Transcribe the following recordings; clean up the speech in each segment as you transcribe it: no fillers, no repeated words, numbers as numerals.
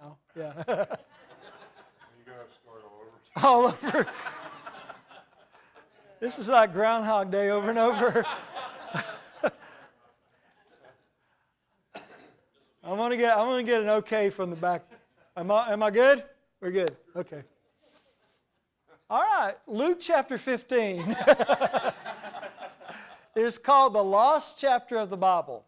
Oh, yeah. You gotta start all over. All over. This is like Groundhog Day over and over. I'm gonna get an okay from the back. Am I good? We're good. Okay. All right. Luke chapter 15 is called the lost chapter of the Bible.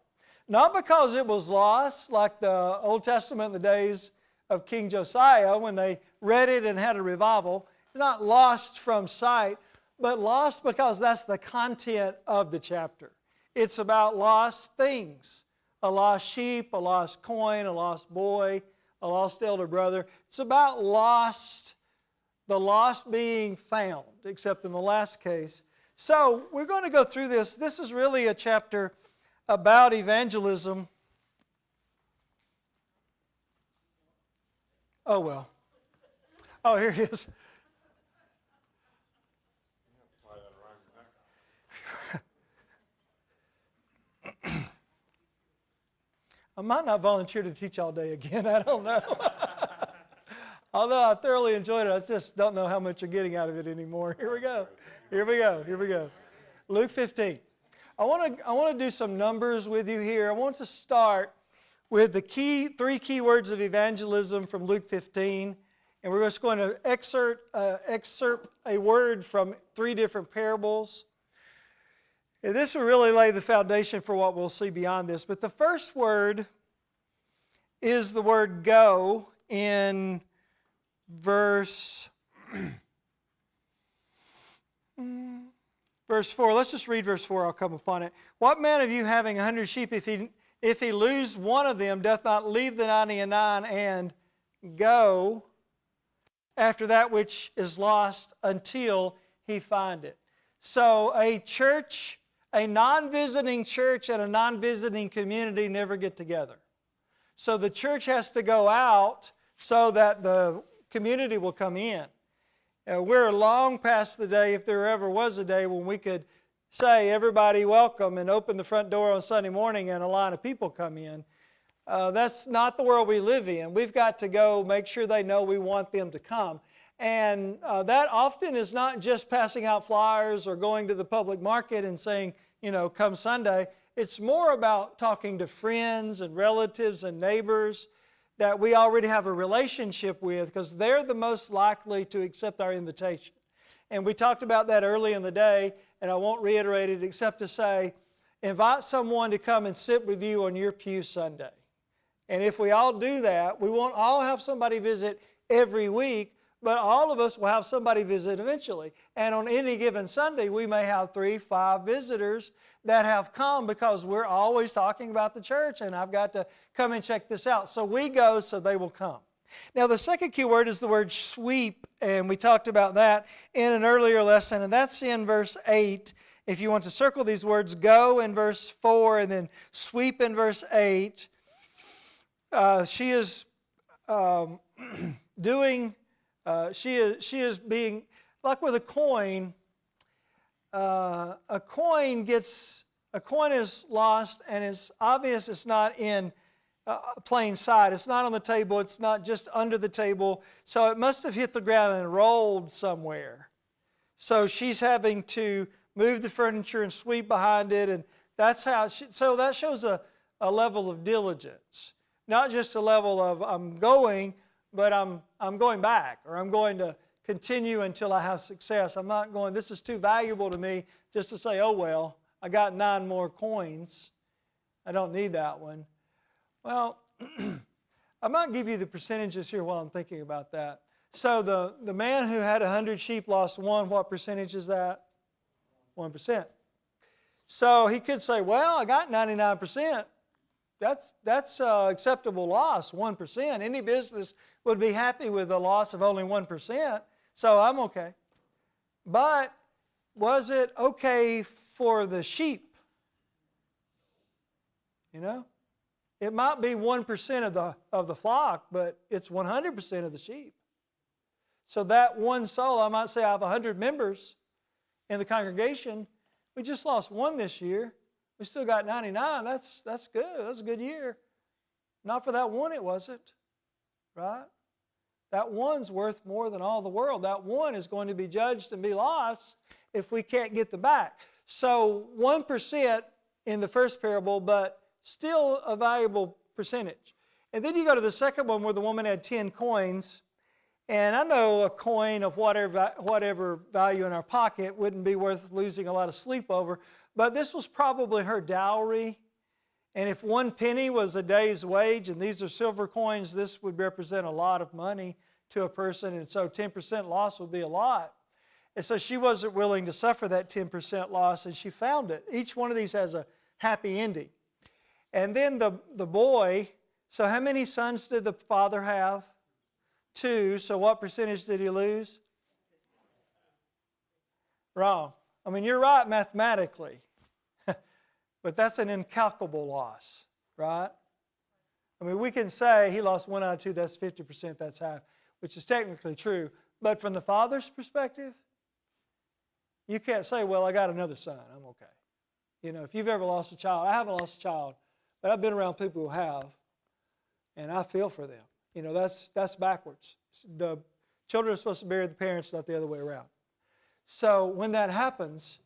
Not because it was lost like the Old Testament in the days of King Josiah when they read it and had a revival. It's not lost from sight, but lost because that's the content of the chapter. It's about lost things. A lost sheep, a lost coin, a lost boy, a lost elder brother. It's about the lost being found, except in the last case. So we're going to go through this. This is really a chapter about evangelism. Oh, well. Oh, here it is. I might not volunteer to teach all day again. I don't know. Although I thoroughly enjoyed it, I just don't know how much you're getting out of it anymore. Here we go. Here we go. Here we go. Luke 15. I want to do some numbers with you here. I want to start with the three key words of evangelism from Luke 15. And we're just going to excerpt a word from three different parables. And this will really lay the foundation for what we'll see beyond this. But the first word is the word go in verse 4. Let's just read verse 4. I'll come upon it. What man of you having 100 sheep, if he lose one of them, doth not leave the 99 and go after that which is lost until he find it? So a church, a non-visiting church and a non-visiting community never get together. So the church has to go out so that the community will come in. We're long past the day, if there ever was a day, when we could say, everybody welcome, and open the front door on Sunday morning and a line of people come in. That's not the world we live in. We've got to go make sure they know we want them to come. And that often is not just passing out flyers or going to the public market and saying, come Sunday. It's more about talking to friends and relatives and neighbors that we already have a relationship with, because they're the most likely to accept our invitation. And we talked about that early in the day, and I won't reiterate it except to say, invite someone to come and sit with you on your pew Sunday. And if we all do that, we won't all have somebody visit every week, but all of us will have somebody visit eventually. And on any given Sunday, we may have 3, 5 visitors that have come because we're always talking about the church, and I've got to come and check this out. So we go so they will come. Now, the second key word is the word sweep, and we talked about that in an earlier lesson, and that's in verse 8. If you want to circle these words, go in verse 4 and then sweep in verse 8. She is being, like with a coin, a coin is lost, and it's obvious it's not in plain sight. It's not on the table. It's not just under the table. So it must have hit the ground and rolled somewhere. So she's having to move the furniture and sweep behind it, and that's how. So that shows a level of diligence, not just a level of I'm going, but I'm going back, or I'm going to continue until I have success. I'm not going, this is too valuable to me just to say, oh, well, I got 9 more coins. I don't need that one. Well, I might give you the percentages here while I'm thinking about that. So the man who had 100 sheep lost 1. What percentage is that? 1%. So he could say, well, I got 99%. That's acceptable loss, 1%. Any business would be happy with a loss of only 1%, so I'm okay. But was it okay for the sheep? It might be 1% of the flock, but it's 100% of the sheep. So that one soul, I might say I have 100 members in the congregation. We just lost 1 this year. We still got 99. That's good. That's a good year. Not for that 1, it wasn't. right? That one's worth more than all the world. That one is going to be judged and be lost if we can't get them back. So 1% in the first parable, but still a valuable percentage. And then you go to the second one where the woman had 10 coins. And I know a coin of whatever value in our pocket wouldn't be worth losing a lot of sleep over. But this was probably her dowry. And if 1 penny was a day's wage, and these are silver coins, this would represent a lot of money to a person. And so 10% loss would be a lot. And so she wasn't willing to suffer that 10% loss, and she found it. Each one of these has a happy ending. And then the boy, so how many sons did the father have? 2. So what percentage did he lose? Wrong. I mean, you're right mathematically. But that's an incalculable loss, right? I mean, we can say he lost 1 out of 2, that's 50%, that's half, which is technically true. But from the father's perspective, you can't say, well, I got another son, I'm okay. You know, if you've ever lost a child, I haven't lost a child, but I've been around people who have, and I feel for them. You know, that's backwards. The children are supposed to bury the parents, not the other way around. So when that happens,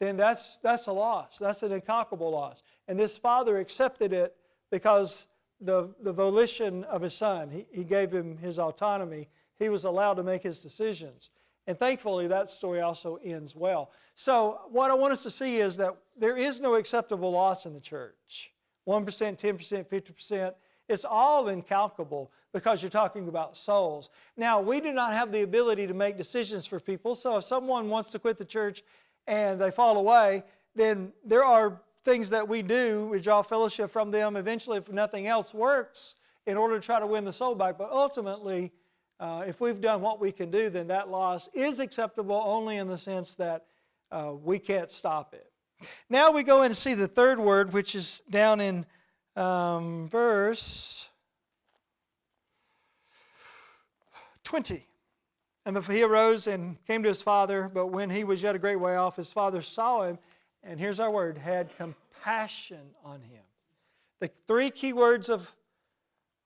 then that's a loss. That's an incalculable loss. And this father accepted it because the volition of his son, he gave him his autonomy. He was allowed to make his decisions. And thankfully, that story also ends well. So what I want us to see is that there is no acceptable loss in the church. 1%, 10%, 50%. It's all incalculable because you're talking about souls. Now, we do not have the ability to make decisions for people. So if someone wants to quit the church and they fall away, then there are things that we do. We draw fellowship from them eventually, if nothing else works, in order to try to win the soul back. But ultimately, if we've done what we can do, then that loss is acceptable only in the sense that we can't stop it. Now we go and see the third word, which is down in verse 20. And he arose and came to his father, but when he was yet a great way off, his father saw him, and here's our word, had compassion on him. The 3 key words of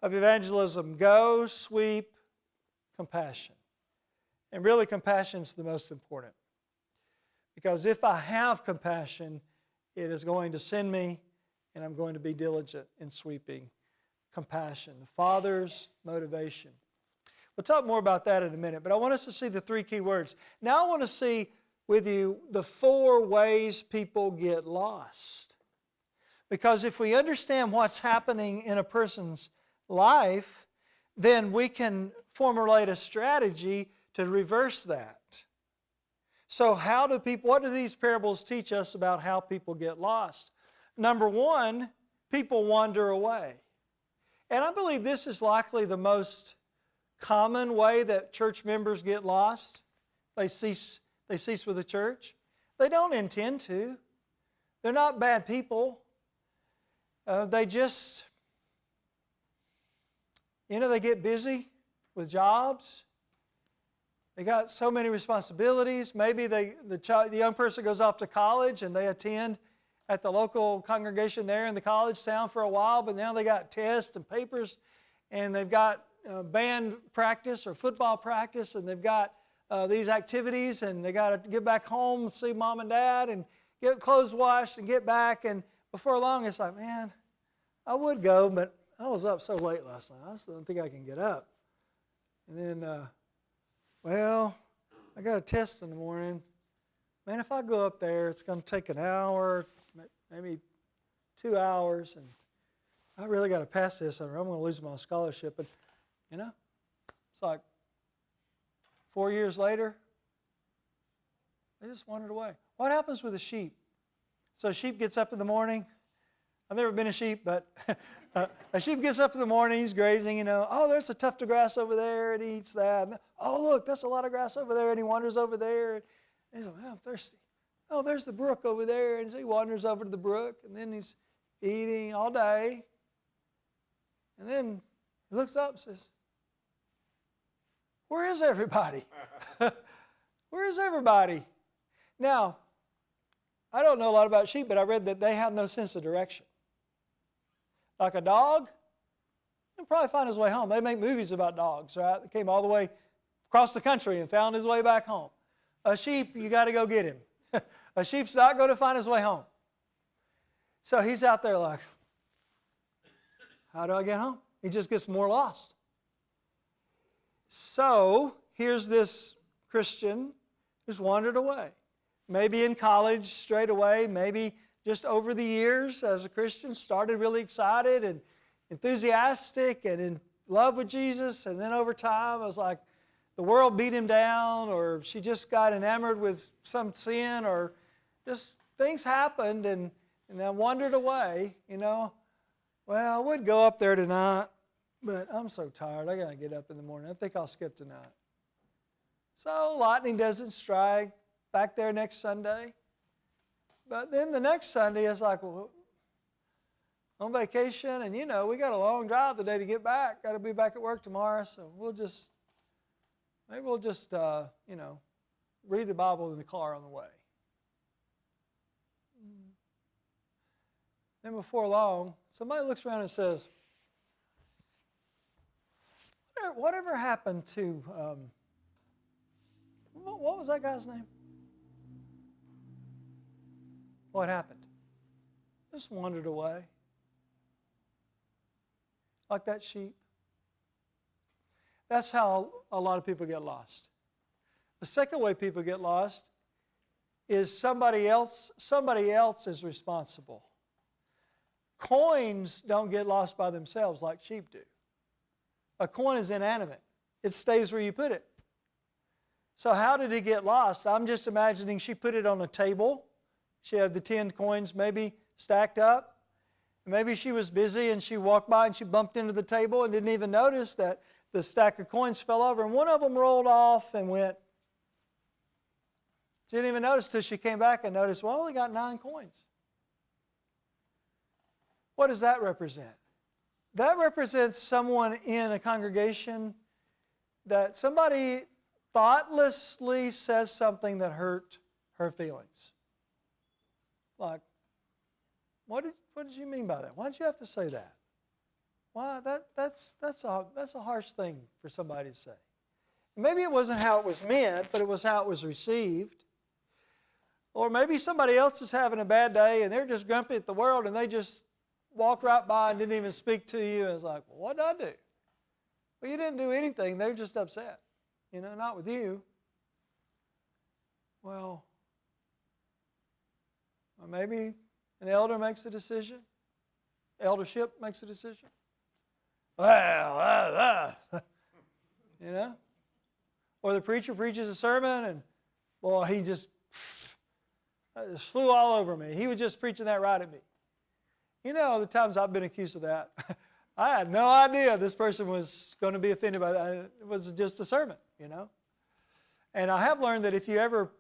evangelism: go, sweep, compassion. And really, compassion is the most important. Because if I have compassion, it is going to send me, and I'm going to be diligent in sweeping. Compassion, the Father's motivation. We'll talk more about that in a minute, but I want us to see the 3 key words. Now I want to see with you the 4 ways people get lost. Because if we understand what's happening in a person's life, then we can formulate a strategy to reverse that. So what do these parables teach us about how people get lost? Number 1, people wander away. And I believe this is likely the most common way that church members get lost. They cease with the church. They don't intend to. They're not bad people. They just, they get busy with jobs. They got so many responsibilities. Maybe the young person goes off to college and they attend at the local congregation there in the college town for a while, but now they got tests and papers, and they've got band practice or football practice, and they've got these activities, and they got to get back home and see mom and dad and get clothes washed and get back. And before long, it's like, man, I would go, but I was up so late last night. I still don't think I can get up. And then, I got a test in the morning. Man, if I go up there, it's going to take an hour, maybe 2 hours, and I really got to pass this, or I'm going to lose my scholarship. And it's like 4 years later, they just wandered away. What happens with a sheep? So a sheep gets up in the morning. I've never been a sheep, but a sheep gets up in the morning, he's grazing, oh, there's a tuft of grass over there, and he eats that. And, oh, look, that's a lot of grass over there, and he wanders over there. And he's like, I'm thirsty. Oh, there's the brook over there, and so he wanders over to the brook, and then he's eating all day. And then he looks up and says, where is everybody? Where is everybody? Now, I don't know a lot about sheep, but I read that they have no sense of direction. Like a dog, He'll probably find his way home. They make movies about dogs, right? They came all the way across the country and found his way back home. A sheep, you got to go get him. A sheep's not going to find his way home. So he's out there like, how do I get home? He just gets more lost. So here's this Christian who's wandered away. Maybe in college straight away, maybe just over the years as a Christian, started really excited and enthusiastic and in love with Jesus, and then over time it was like the world beat him down, or she just got enamored with some sin, or just things happened, and I wandered away, Well, I would go up there tonight, but I'm so tired. I got to get up in the morning. I think I'll skip tonight. So lightning doesn't strike. Back there next Sunday. But then the next Sunday, it's like, well, on vacation, and we got a long drive today to get back. Got to be back at work tomorrow, so maybe we'll just read the Bible in the car on the way. Then before long, somebody looks around and says, whatever happened to, what was that guy's name? What happened? Just wandered away. Like that sheep. That's how a lot of people get lost. The second way people get lost is somebody else is responsible. Coins don't get lost by themselves like sheep do. A coin is inanimate. It stays where you put it. So how did it get lost? I'm just imagining she put it on a table. She had the 10 coins maybe stacked up. Maybe she was busy and she walked by and she bumped into the table and didn't even notice that the stack of coins fell over, and one of them rolled off and went. She didn't even notice till she came back and noticed, well, I only got 9 coins. What does that represent? That represents someone in a congregation that somebody thoughtlessly says something that hurt her feelings. Like, what did you mean by that? Why did you have to say that? Why, that's a harsh thing for somebody to say. Maybe it wasn't how it was meant, but it was how it was received. Or maybe somebody else is having a bad day and they're just grumpy at the world and they just walked right by and didn't even speak to you. And it's like, well, what did I do? Well, you didn't do anything. They're just upset. Not with you. Well, or maybe an elder makes a decision. Eldership makes a decision. Well, Or the preacher preaches a sermon and, well, he just flew all over me. He was just preaching that right at me. The times I've been accused of that. I had no idea this person was going to be offended by that. It was just a sermon, And I have learned that if you ever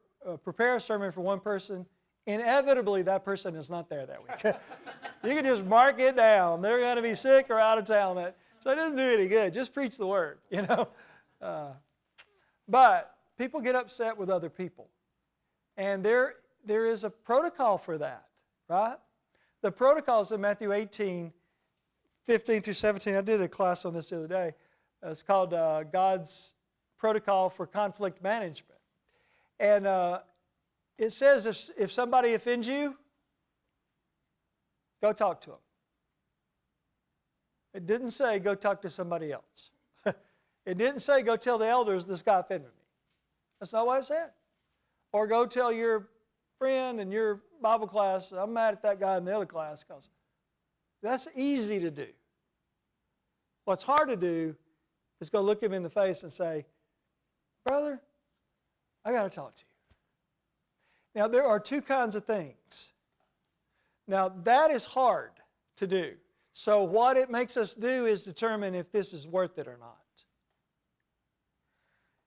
prepare a sermon for one person, inevitably that person is not there that week. You can just mark it down. They're going to be sick or out of town. So it doesn't do any good. Just preach the word, But people get upset with other people. And there is a protocol for that, right? The protocol is in Matthew 18, 15 through 17. I did a class on this the other day. It's called God's Protocol for Conflict Management. And it says if somebody offends you, go talk to them. It didn't say go talk to somebody else. It didn't say go tell the elders this guy offended me. That's not what it said. Or go tell your friend in your Bible class, I'm mad at that guy in the other class. Because that's easy to do. What's hard to do is go look him in the face and say, brother, I got to talk to you. Now, there are two kinds of things. Now, that is hard to do. So what it makes us do is determine if this is worth it or not.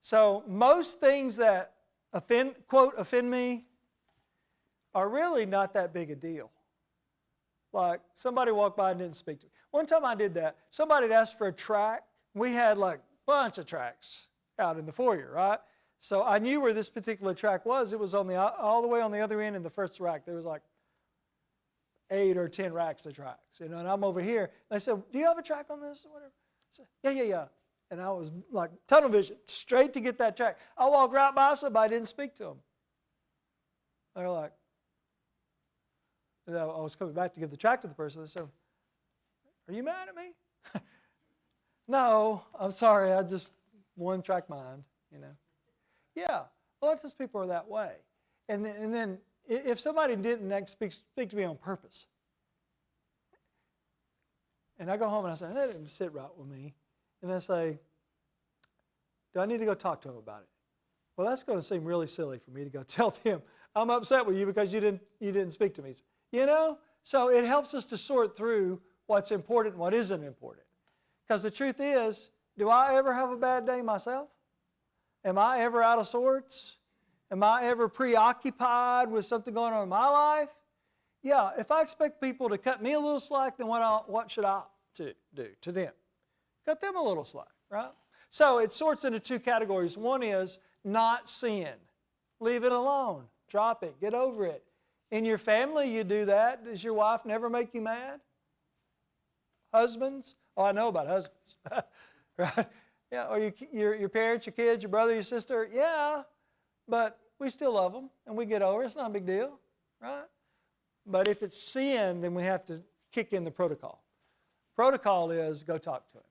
So most things that offend me are really not that big a deal. Like somebody walked by and didn't speak to me. One time I did that. Somebody had asked for a tract. We had like a bunch of tracts out in the foyer, right? So I knew where this particular tract was. It was on all the way on the other end in the first rack. There was like 8 or 10 racks of tracts, and I'm over here. They said, do you have a tract on this or whatever? said, yeah. And I was like tunnel vision, straight to get that tract. I walked right by somebody, didn't speak to them. They're like, and I was coming back to give the tract to the person. They said, are you mad at me? No, I'm sorry, I just one track mind, Yeah, a lot of times people are that way. And then if somebody didn't speak to me on purpose, and I go home and I say, that didn't sit right with me. And I say, do I need to go talk to him about it? Well, that's going to seem really silly for me to go tell them, I'm upset with you because you didn't speak to me. So it helps us to sort through what's important and what isn't important. Because the truth is, do I ever have a bad day myself? Am I ever out of sorts? Am I ever preoccupied with something going on in my life? Yeah, if I expect people to cut me a little slack, then what should I do to them? Cut them a little slack, right? So it sorts into two categories. One is not sin. Leave it alone. Drop it. Get over it. In your family, you do that. Does your wife never make you mad? Husbands? Oh, I know about husbands. Right? Yeah, or your parents, your kids, your brother, your sister. Yeah, but we still love them, and we get over it. It's not a big deal, right? But if it's sin, then we have to kick in the protocol. Protocol is go talk to him.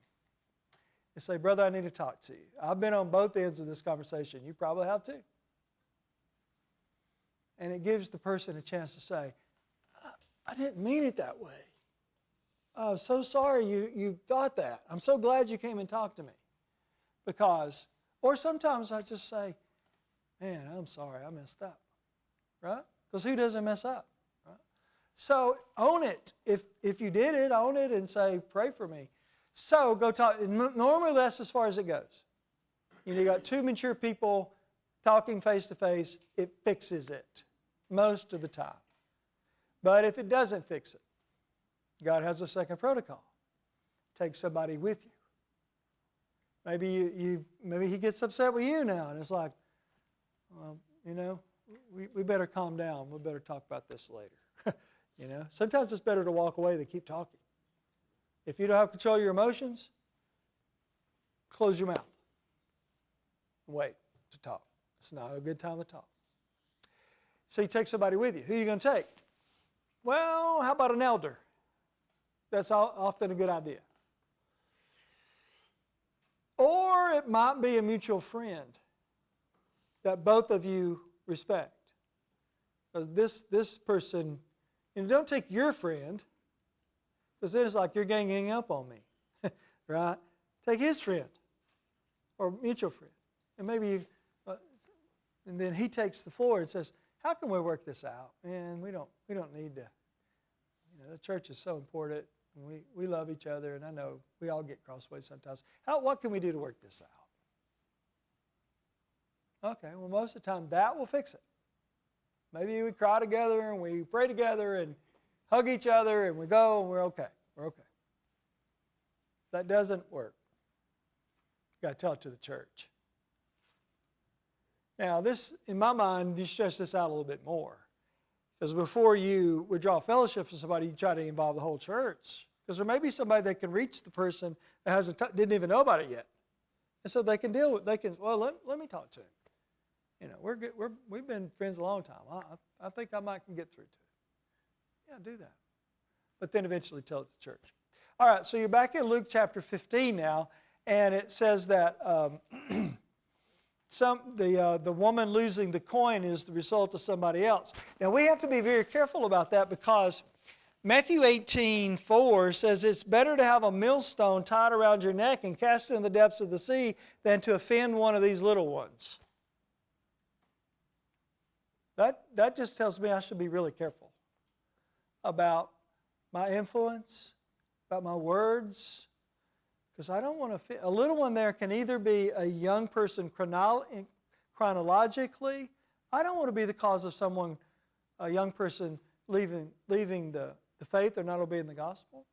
And say, brother, I need to talk to you. I've been on both ends of this conversation. You probably have too. And it gives the person a chance to say, I didn't mean it that way. I'm so sorry you thought that. I'm so glad you came and talked to me. Because, or sometimes I just say, man, I'm sorry, I messed up. Right? Because who doesn't mess up? Right? So own it. If you did it, own it and say, pray for me. So go talk. Normally that's as far as it goes. You got two mature people talking face to face, it fixes it most of the time. But if it doesn't fix it, God has a second protocol. Take somebody with you. Maybe he gets upset with you now, and it's like, we better calm down. We better talk about this later. Sometimes it's better to walk away than keep talking. If you don't have control of your emotions, close your mouth. Wait to talk. It's not a good time to talk. So you take somebody with you. Who are you going to take? Well, how about an elder? That's often a good idea. Or it might be a mutual friend that both of you respect. Because this person, don't take your friend, because then it's like you're ganging up on me, right? Take his friend or mutual friend. And maybe and then he takes the floor and says, how can we work this out? Man, we don't need to. The church is so important. And we love each other, and I know we all get crossways sometimes. What can we do to work this out? Okay, well, most of the time that will fix it. Maybe we cry together and we pray together and hug each other and we go and we're okay. We're okay. That doesn't work. You've got to tell it to the church. Now, this, in my mind, you stretch this out a little bit more. Because before you withdraw fellowship from somebody, you try to involve the whole church. Because there may be somebody that can reach the person that didn't even know about it yet. And so they can deal with, let me talk to him. We're good, we've been friends a long time. I think I might can get through to it. Yeah, do that. But then eventually tell it to the church. All right, so you're back in Luke chapter 15 now, and it says that the woman losing the coin is the result of somebody else. Now, we have to be very careful about that because Matthew 18:4 says it's better to have a millstone tied around your neck and cast it in the depths of the sea than to offend one of these little ones. That just tells me I should be really careful about my influence, about my words, because I don't want to offend. A little one there can either be a young person chronologically. I don't want to be the cause of a young person leaving the faith or not obeying the gospel.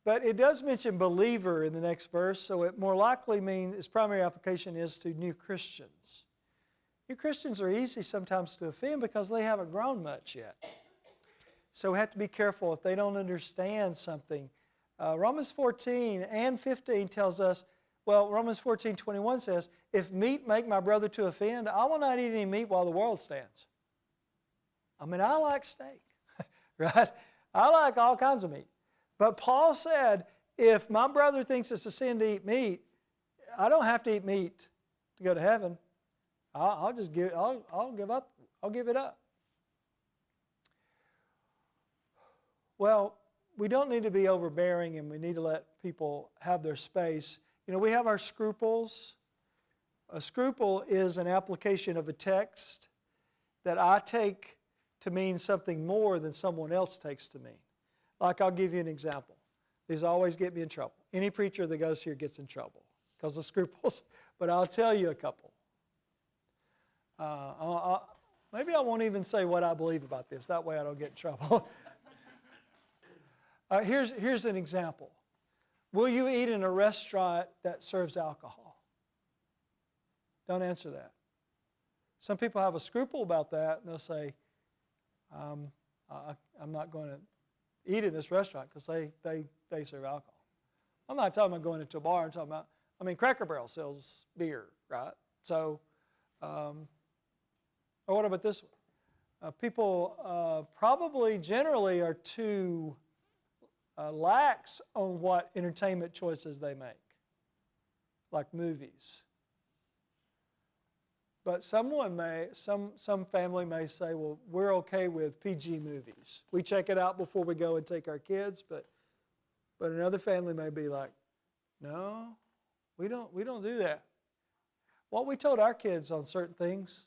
But it does mention believer in the next verse, so it more likely means its primary application is to new Christians. New Christians are easy sometimes to offend because they haven't grown much yet. So we have to be careful if they don't understand something. Romans 14 and 15 tells us, well, Romans 14:21 says, if meat make my brother to offend, I will not eat any meat while the world stands. I mean, I like steak, right? I like all kinds of meat. But Paul said, if my brother thinks it's a sin to eat meat, I don't have to eat meat to go to heaven. I'll give it up. Well, we don't need to be overbearing, and we need to let people have their space. You know, we have our scruples. A scruple is an application of a text that I take to mean something more than someone else takes to mean. Like, I'll give you an example. These always get me in trouble. Any preacher that goes here gets in trouble because of scruples, but I'll tell you a couple. Maybe I won't even say what I believe about this. That way I don't get in trouble. Here's an example. Will you eat in a restaurant that serves alcohol? Don't answer that. Some people have a scruple about that, and they'll say, I'm not going to eat in this restaurant because they serve alcohol. I'm not talking about going into a bar. I'm talking about, Cracker Barrel sells beer, right? So, or what about this one? People probably generally are too lax on what entertainment choices they make, like movies. But some family may say, well, we're okay with PG movies. We check it out before we go and take our kids, but another family may be like, no, we don't do that. What we told our kids on certain things,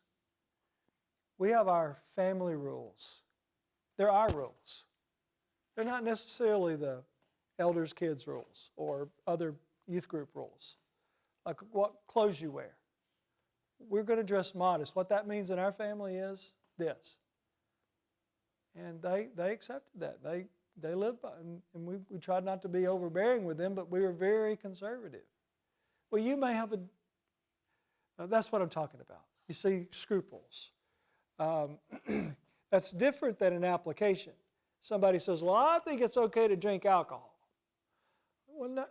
we have our family rules. They're our rules. They're not necessarily the elders' kids' rules or other youth group rules, like what clothes you wear. We're going to dress modest. What that means in our family is this. And they accepted that. They lived by it. And we tried not to be overbearing with them, but we were very conservative. Well, you may have that's what I'm talking about. You see, scruples. That's different than an application. Somebody says, well, I think it's okay to drink alcohol. Well,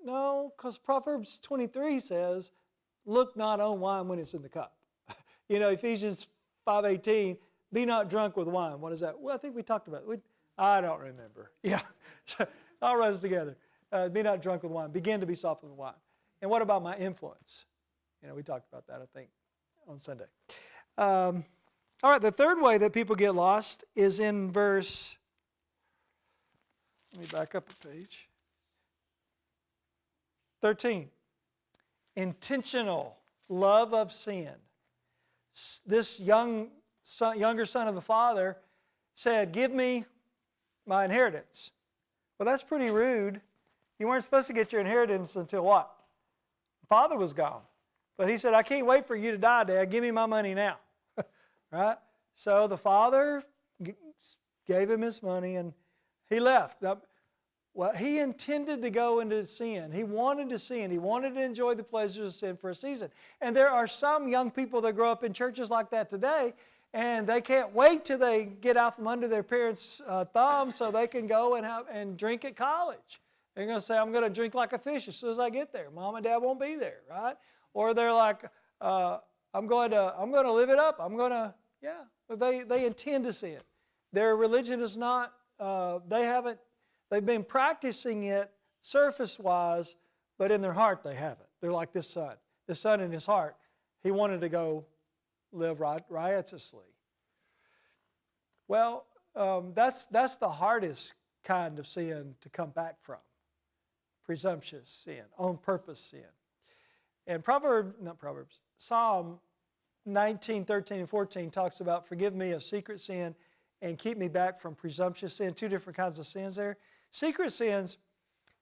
no, because Proverbs 23 says, look not on wine when it's in the cup. Ephesians 5:18, be not drunk with wine. What is that? Well, I think we talked about it. I don't remember. Yeah, all runs together. Be not drunk with wine. Begin to be soft with wine. And what about my influence? We talked about that, I think, on Sunday. All right, the third way that people get lost is in verse, let me back up a page, 13. Intentional love of sin. This younger son of the father said, give me my inheritance. Well, that's pretty rude. You weren't supposed to get your inheritance until what? The father was gone. But he said, I can't wait for you to die, Dad. Give me my money now. Right? So the father gave him his money and he left. Now, well, he intended to go into sin. He wanted to sin. He wanted to enjoy the pleasures of sin for a season. And there are some young people that grow up in churches like that today, and they can't wait till they get out from under their parents' thumb so they can go and drink at college. They're going to say, I'm going to drink like a fish as soon as I get there. Mom and Dad won't be there, right? Or they're like, I'm going to live it up. They intend to sin. Their religion is not, they've been practicing it surface-wise, but in their heart they haven't. They're like this son. This son in his heart, he wanted to go live riotously. Well, that's the hardest kind of sin to come back from. Presumptuous sin, on purpose sin. And Psalm 19, 13, and 14 talks about forgive me of secret sin and keep me back from presumptuous sin. Two different kinds of sins there. Secret sins,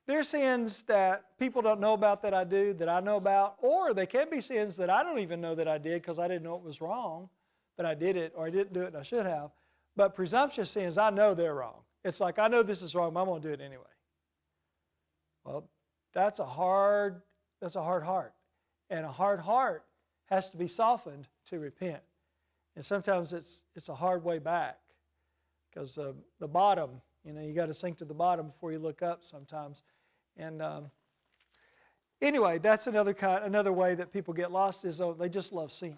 they're sins that people don't know about that I do, that I know about, or they can be sins that I don't even know that I did because I didn't know it was wrong, but I did it, or I didn't do it and I should have. But presumptuous sins, I know they're wrong. It's like, I know this is wrong, but I'm going to do it anyway. Well, that's a hard heart. And a hard heart has to be softened to repent. And sometimes it's a hard way back because the bottom You know, you got to sink to the bottom before you look up sometimes. And anyway, that's another way that people get lost is they just love sin.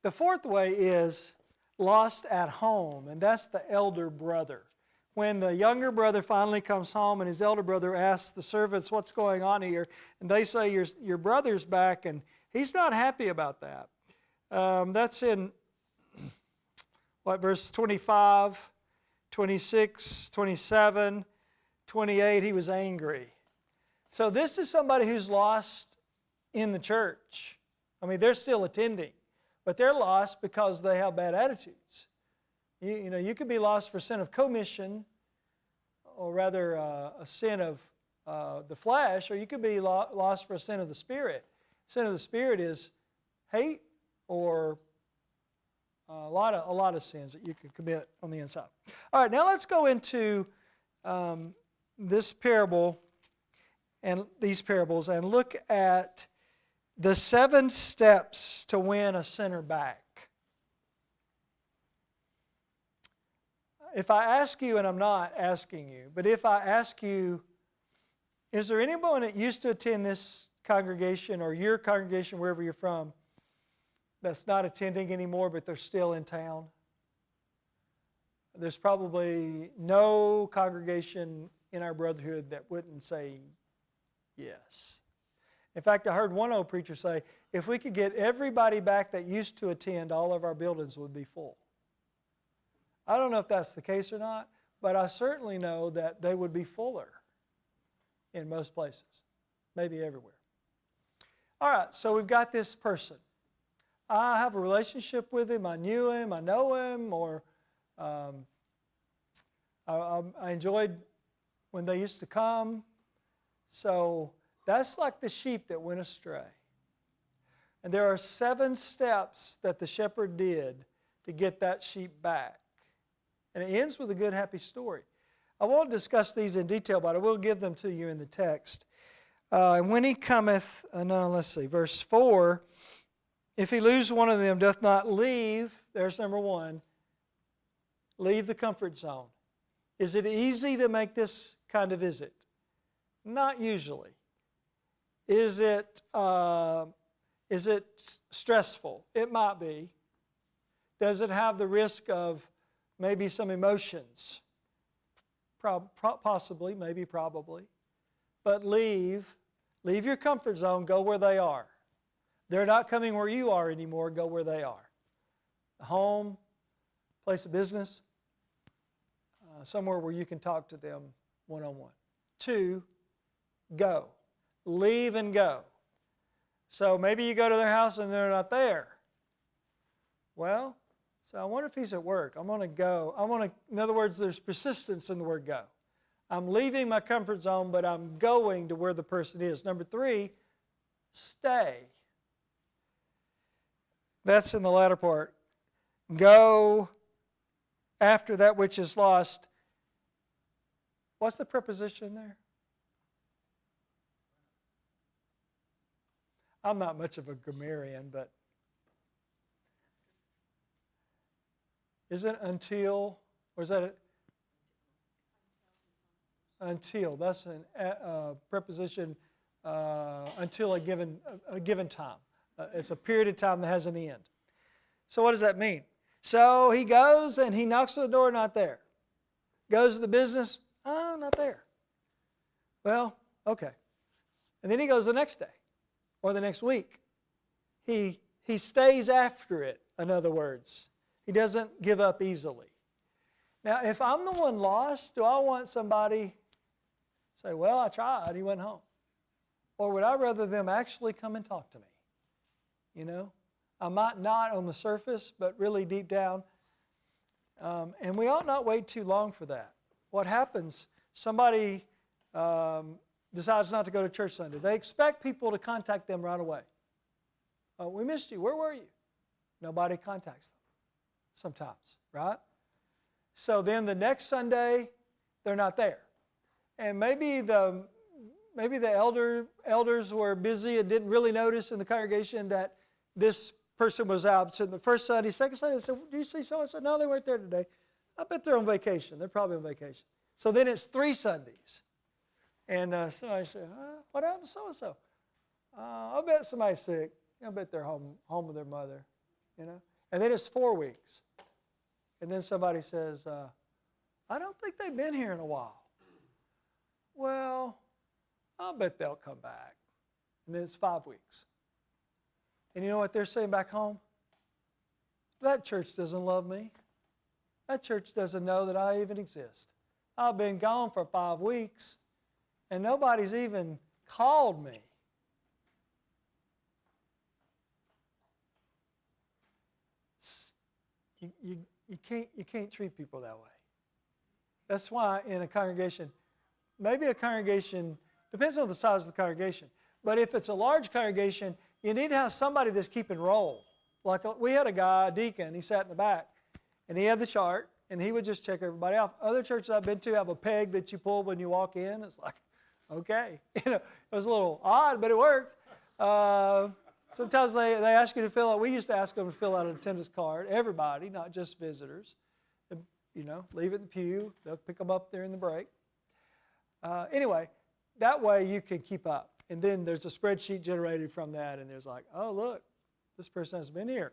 The fourth way is lost at home, and that's the elder brother. When the younger brother finally comes home and his elder brother asks the servants, what's going on here? And they say, your brother's back, and he's not happy about that. That's in, verse 25, 26, 27, 28, he was angry. So this is somebody who's lost in the church. I mean, they're still attending, but they're lost because they have bad attitudes. You know, you could be lost for sin of commission, or rather a sin of the flesh, or you could be lost for a sin of the Spirit. Sin of the Spirit is hate or a lot of sins that you can commit on the inside. All right, now let's go into this parable and these parables and look at the 7 steps to win a sinner back. If I ask you, and I'm not asking you, but if I ask you, is there anyone that used to attend this congregation or your congregation, wherever you're from, that's not attending anymore, but they're still in town? There's probably no congregation in our brotherhood that wouldn't say yes. In fact, I heard one old preacher say, if we could get everybody back that used to attend, all of our buildings would be full. I don't know if that's the case or not, but I certainly know that they would be fuller in most places, maybe everywhere. All right, so we've got this person. I have a relationship with him, I knew him, I know him, or I enjoyed when they used to come. So that's like the sheep that went astray. And there are 7 steps that the shepherd did to get that sheep back. And it ends with a good, happy story. I won't discuss these in detail, but I will give them to you in the text. And when he cometh, verse 4, if he lose one of them, doth not leave, there's number 1, leave the comfort zone. Is it easy to make this kind of visit? Not usually. Is it stressful? It might be. Does it have the risk of maybe some emotions? Possibly, maybe, probably. But leave your comfort zone, go where they are. They're not coming where you are anymore, go where they are. A home, place of business, somewhere where you can talk to them one-on-one. 2, go. Leave and go. So maybe you go to their house and they're not there. Well, so I wonder if he's at work. I'm going to go. In other words, there's persistence in the word go. I'm leaving my comfort zone, but I'm going to where the person is. Number 3, stay. That's in the latter part. Go after that which is lost. What's the preposition there? I'm not much of a grammarian, but is it until, or is that it? Until. That's a preposition until a given time. It's a period of time that has an end. So what does that mean? So he goes and he knocks on the door, not there. Goes to the business, not there. Well, okay. And then he goes the next day or the next week. He stays after it, in other words. He doesn't give up easily. Now, if I'm the one lost, do I want somebody to say, well, I tried, he went home? Or would I rather them actually come and talk to me? You know? I might not on the surface, but really deep down. And we ought not wait too long for that. What happens, somebody decides not to go to church Sunday. They expect people to contact them right away. We missed you. Where were you? Nobody contacts them sometimes, right? So then the next Sunday, they're not there. And maybe the elders were busy and didn't really notice in the congregation that this person was out. So the first Sunday, second Sunday, they said, do you see so-and-so? No, they weren't there today. I bet they're on vacation. They're probably on vacation. So then it's 3 Sundays. And somebody said, what happened to so-and-so? I bet somebody's sick. I bet they're home with their mother, you know. And then it's 4 weeks. And then somebody says, I don't think they've been here in a while. Well, I'll bet they'll come back. And then it's 5 weeks. And you know what they're saying back home? That church doesn't love me. That church doesn't know that I even exist. I've been gone for 5 weeks, and nobody's even called me. You can't treat people that way. That's why in a congregation, maybe a congregation, depends on the size of the congregation, but if it's a large congregation, you need to have somebody that's keeping roll. Like we had a guy, a deacon, he sat in the back, and he had the chart, and he would just check everybody off. Other churches I've been to have a peg that you pull when you walk in. It's like, okay. You know, it was a little odd, but it worked. Sometimes they ask you to fill out, we used to ask them to fill out an attendance card, everybody, not just visitors. And, you know, leave it in the pew. They'll pick them up there in the break. Anyway, that way you can keep up. And then there's a spreadsheet generated from that, and there's like, oh, look, this person has been here.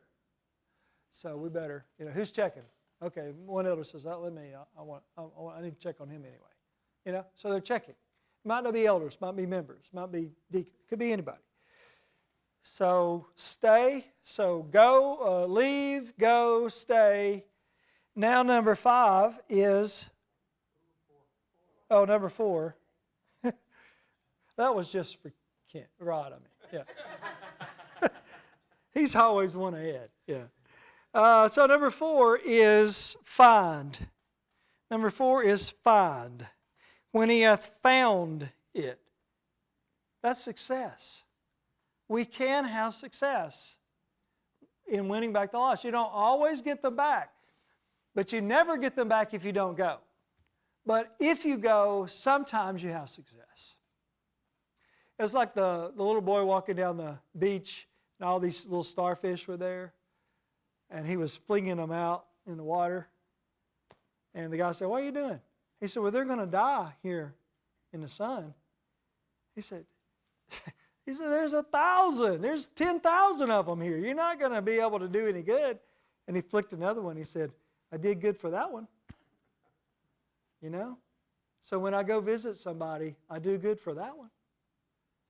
So we better, you know, who's checking? Okay, one elder says, let me, I need to check on him anyway. You know, so they're checking. It might not be elders, might be members, might be deacons, could be anybody. So stay, so go, leave, go, stay. Now number 5 is, number 4. That was just for Kent, Rod, yeah. He's always one ahead, yeah. So number 4 is find. Number 4 is find. When he hath found it. That's success. We can have success in winning back the lost. You don't always get them back, but you never get them back if you don't go. But if you go, sometimes you have success. It's like the little boy walking down the beach, and all these little starfish were there, and he was flinging them out in the water. And the guy said, what are you doing? He said, well, they're going to die here in the sun. He said, there's 1,000. There's 10,000 of them here. You're not going to be able to do any good. And he flicked another one. He said, I did good for that one. You know? So when I go visit somebody, I do good for that one.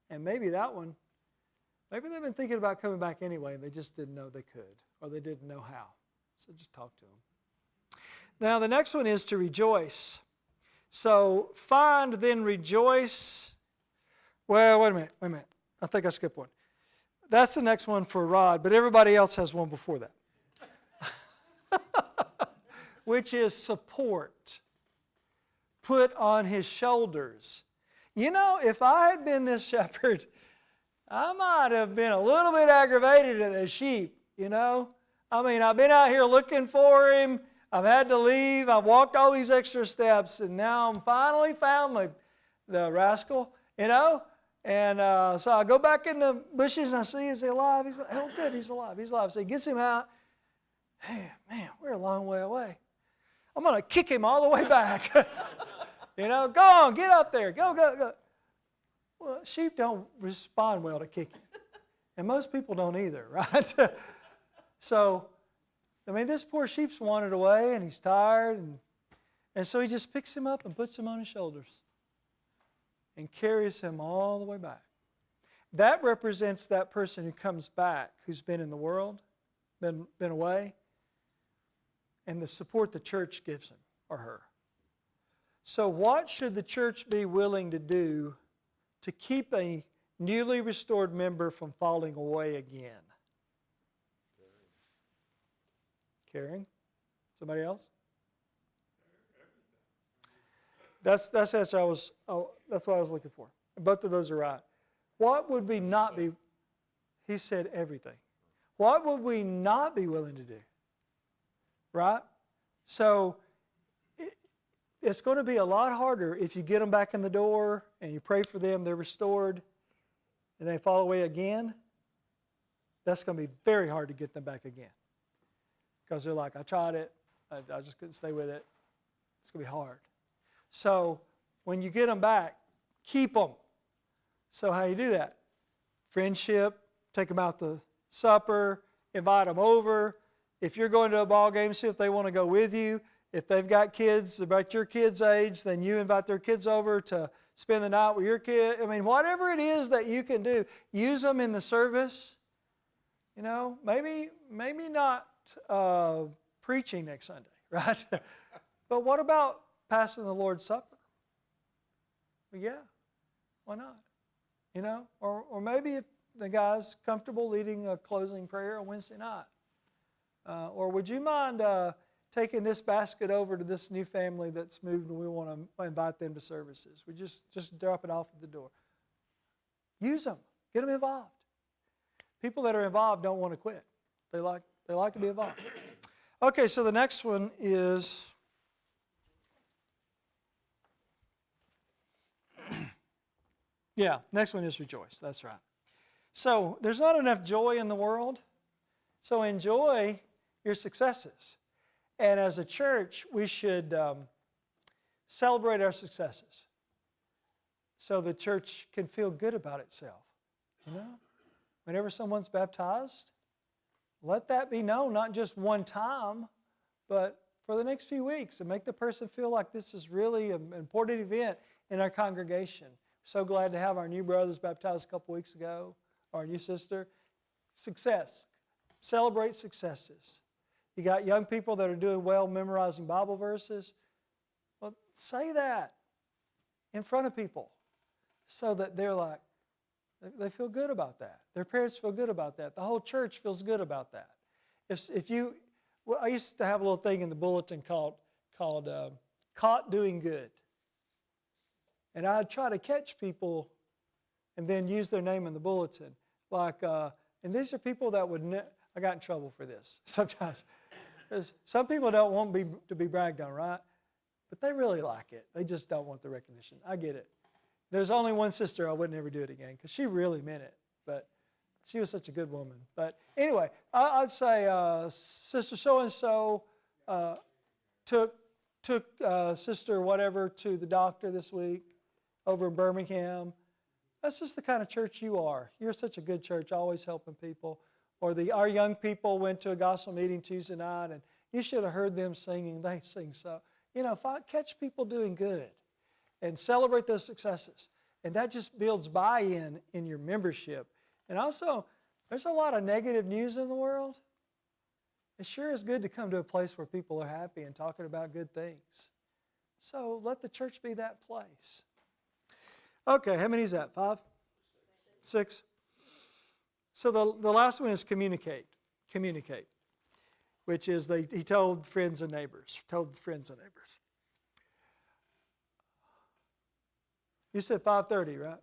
And maybe that one, maybe they've been thinking about coming back anyway, and they just didn't know they could, or they didn't know how. So just talk to them. Now the next one is to rejoice. So find, then rejoice. Well, wait a minute. I think I skipped one. That's the next one for Rod, but everybody else has one before that. Which is support. Put on his shoulders. You know, if I had been this shepherd, I might have been a little bit aggravated at the sheep, you know. I mean, I've been out here looking for him. I've had to leave. I've walked all these extra steps, and now I'm finally found the rascal, you know. And so I go back in the bushes, and I see, is he alive? He's like, oh, good, he's alive. He's alive. So he gets him out. Hey, man, we're a long way away. I'm going to kick him all the way back. You know, go on, get up there. Go, go, go. Well, sheep don't respond well to kicking. And most people don't either, right? So, I mean, this poor sheep's wandered away, and he's tired. And so he just picks him up and puts him on his shoulders and carries him all the way back. That represents that person who comes back, who's been in the world, been away, and the support the church gives him or her. So what should the church be willing to do to keep a newly restored member from falling away again? Caring? Somebody else? That's what I was looking for. Both of those are right. What would we not be? He said everything. What would we not be willing to do? Right? So it's going to be a lot harder if you get them back in the door and you pray for them, they're restored, and they fall away again. That's going to be very hard to get them back again. Because they're like, I tried it, I just couldn't stay with it. It's going to be hard. So when you get them back, keep them. So how you do that? Friendship, take them out to supper, invite them over. If you're going to a ball game, see if they want to go with you. If they've got kids about your kids' age, then you invite their kids over to spend the night with your kid. I mean, whatever it is that you can do, use them in the service. You know, maybe not preaching next Sunday, right? But what about passing the Lord's Supper? Well, yeah, why not? You know, or maybe if the guy's comfortable leading a closing prayer on Wednesday night. Or would you mind taking this basket over to this new family that's moved and we want to invite them to services? We just drop it off at the door. Use them. Get them involved. People that are involved don't want to quit. They like to be involved. Okay, so the next one is next one is rejoice. That's right. So there's not enough joy in the world. So enjoy your successes. And as a church, we should celebrate our successes so the church can feel good about itself. You know? Whenever someone's baptized, let that be known, not just one time, but for the next few weeks, and make the person feel like this is really an important event in our congregation. So glad to have our new brothers baptized a couple weeks ago, our new sister. Success. Celebrate successes. You got young people that are doing well memorizing Bible verses. Well, say that in front of people so that they're like, they feel good about that. Their parents feel good about that. The whole church feels good about that. I used to have a little thing in the bulletin called Caught Doing Good. And I'd try to catch people and then use their name in the bulletin. And these are people that I got in trouble for this sometimes. Because some people don't want to be bragged on, right? But they really like it. They just don't want the recognition. I get it. There's only one sister I would never do it again because she really meant it. But she was such a good woman. But anyway, I'd say Sister so-and-so took Sister whatever to the doctor this week over in Birmingham. That's just the kind of church you are. You're such a good church, always helping people. Or our young people went to a gospel meeting Tuesday night, and you should have heard them singing. They sing so. You know, if I catch people doing good and celebrate those successes, and that just builds buy-in in your membership. And also, there's a lot of negative news in the world. It sure is good to come to a place where people are happy and talking about good things. So let the church be that place. Okay, how many is that? 5? 6? So the last one is communicate. Communicate. Which is he told friends and neighbors. You said 5:30, right?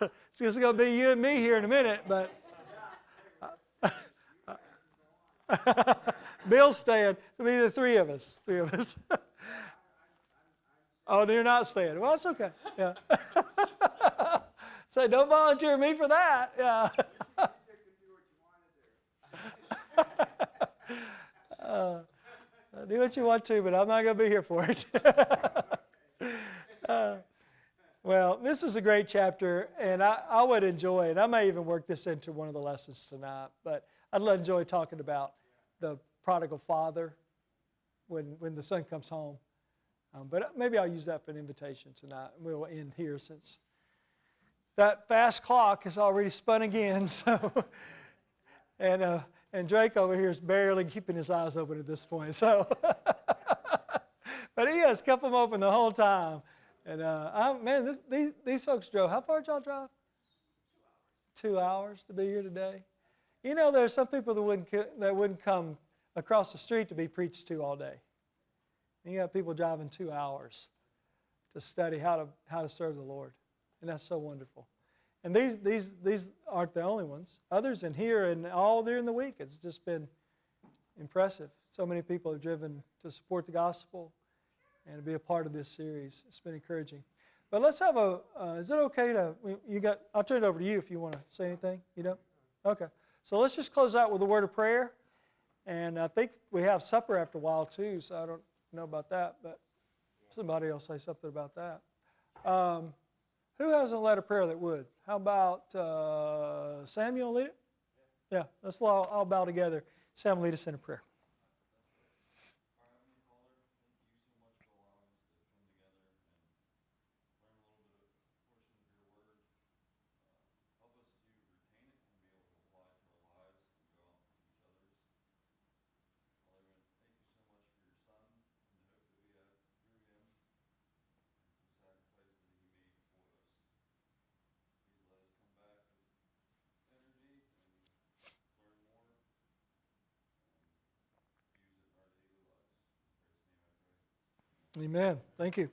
It's just going to be you and me here in a minute, but Bill's staying. It'll be the three of us. Oh, you're not staying. Well, that's okay. Yeah. Say, don't volunteer me for that. Yeah. Do what you want to, but I'm not going to be here for it. Well, this is a great chapter, and I would enjoy it. I may even work this into one of the lessons tonight, but I'd enjoy talking about the prodigal father when the son comes home. But maybe I'll use that for an invitation tonight. We'll end here since that fast clock has already spun again. So, and Drake over here is barely keeping his eyes open at this point. So, but he has kept them open the whole time. And these folks drove. How far did y'all drive? 2 hours to be here today. You know, there are some people that wouldn't come across the street to be preached to all day. And you got people driving 2 hours to study how to serve the Lord, and that's so wonderful. And these aren't the only ones. Others in here and all during the week. It's just been impressive. So many people have driven to support the gospel and to be a part of this series. It's been encouraging. But let's have is it okay I'll turn it over to you if you want to say anything. You know? Okay. So let's just close out with a word of prayer. And I think we have supper after a while too, so I don't know about that, but somebody else say something about that. Who hasn't led a prayer that would? How about Samuel lead it? Yeah, let's all bow together. Sam, lead us in a prayer. Amen. Thank you.